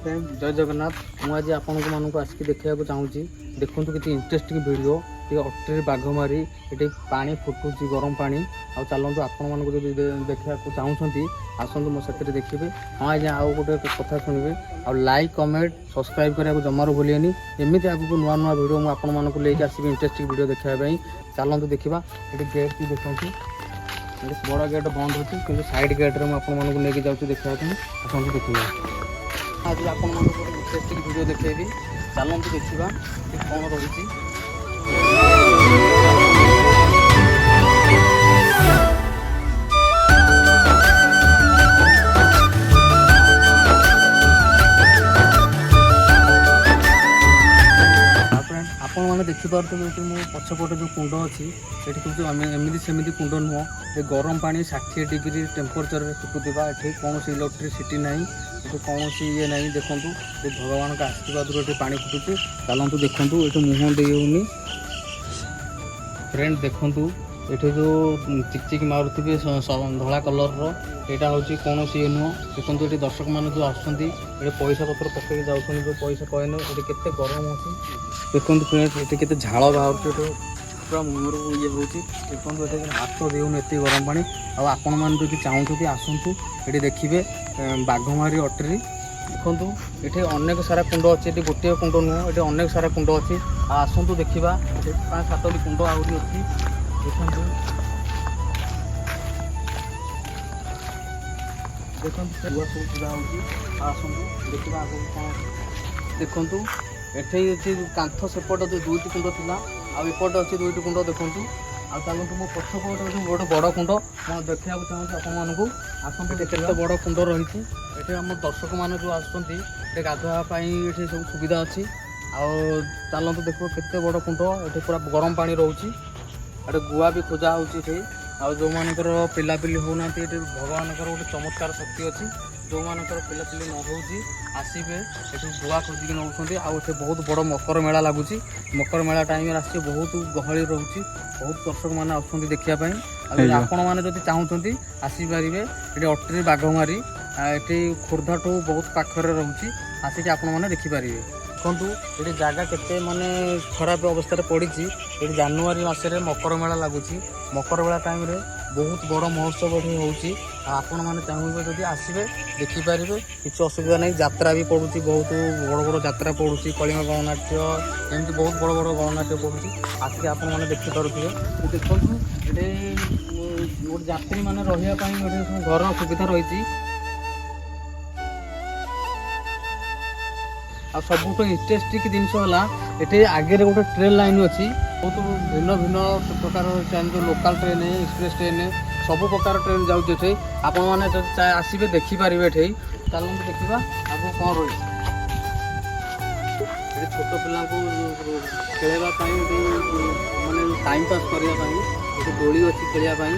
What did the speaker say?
Friend जय जगन्नाथ मुझे आपण मानक आसिक देखा चाहूँगी देखूँ किसी इंटरेस्टिंग वीडियो ये अट्री बाघमारी ये पानी फुटुची गरम पानी आ चलतु आपण मानक जो देखा चाहूँगी आसतु मो साथ देखिए। हाँ आज आउ गोटे कथा शुणे आ लाइक कमेंट सब्सक्राइब करने जमार भूलेनि एमती आगू नुआ नुआ वीडियो मुझे लेके आसबि इंटरेस्टिंग वीडियो देखापी चलतु देखा। ये गेट भी देखते बड़ा गेट बंद होती कि साइड गेट्रे मुझे लेके जाऊँ देखापी आसतु देखिए। आज आपण इंटरेस्टिंग वीडियो देखेबी चलतु देखा कौन रही। आपण मैंने देखिपे मो पछपटे जो कुंड अच्छी से एमती सेमती कुंड नुह ये गरम पानी 60 डिग्री टेम्परेचर फुटुवा ये कौन इलेक्ट्रिसिटी ना ये कौन ये ना देखूँ ये भगवान का आशीर्वाद ये पानी फुटुचे चलतु देखूँ ये मुह दे होनी फ्रेंड देखूँ ये जो चिकचिक मारुथे धला कलर यहाँ हूँ कौन ये नुह देखो ये दर्शक मैंने जो आसुँच ये पैसा पत्र पकड़ जाऊँ जो पैसा कहने ये केते गरम अच्छी देखो फ्रेंड्स ये झाड़ बाहर पूरा मुहर ये हूँ देखो ये हाथ देन एत गरम पानी आपण मैंने चाहूँगी आसतु ये देखिए बाघमारी अट्री देखो ये अनेक सारा कुंड अच्छे ये गोटे कुंड नुह ये अनेक सारा कुंड अच्छी आसतु देखा 5-7टी कुंड आहरी अच्छी देखो देखो सब पूजा हो आसतु देखा आगे कौन देखु एठे कांथ सेपट जो 2टी कुंड थी आउट अच्छे 2टी कुंड देखूँ आ चलते मो पछपटे गोटे बड़ कुंड मैं देखा चाहूँगी आपको आसतु केते बड़ कुंड रही ये आम दर्शक मैंने जो आसुँच गाधुआपाई ये सब सुविधा अच्छी आउ चलते देखो केते बड़ कुंड ये पूरा गरम पानी रोचे ये गुआ भी खोजा होती आउ जो मानकर पिलापिली होना भगवान गोटे चमत्कार शक्ति अच्छी जो मानकर पिलापिली न हो आसबे ये गुआ खोजिक नौ आउ बहुत बड़ मकर मेला लगुच मकर मेला टाइम आसी बहुत गहली रोचे बहुत दर्शक मैंने आसुँच देखापी आपण मैंने चाहूँगी आसीपारे ये अट्री बाघमारी ये खोर्धा ठू बहुत पाखरे रोचे आसिक आपण मैंने देखिपारे। देखु ये जगह केते माने खराब अवस्था पड़ी ये जनवरी मसरे मकर मेला लगुच मकर मेला टाइम रे बहुत बड़ महोत्सव ये होची आपण मैंने चाहूँगे जब आसबे देखिपारे किसी असुविधा नहीं यात्रा भी पड़ुची बहुत बड़ बड़ यात्रा पड़ुची कलिंग गणनाट्य एमती बहुत बड़ बड़ गणनाट्य पड़ुची आसिक आपण मैंने देखिपे। देखो ये गोटे यात्री मैंने रही घर सुविधा रही आ सबुठ इंटरेस्टिंग जिनस है ये आगे गोटे ट्रेन लाइन अच्छी बहुत भिन्न भिन्न प्रकार ट्रेन जो लोकल ट्रेन एक्सप्रेस ट्रेन सब प्रकार ट्रेन जाऊँचे आपण मैंने आसबे देखिपारे ये चलते देखा आगे कौन रही छोट पिला खेलवाई मानने टाइम पास करने दोली अच्छी खेलवाई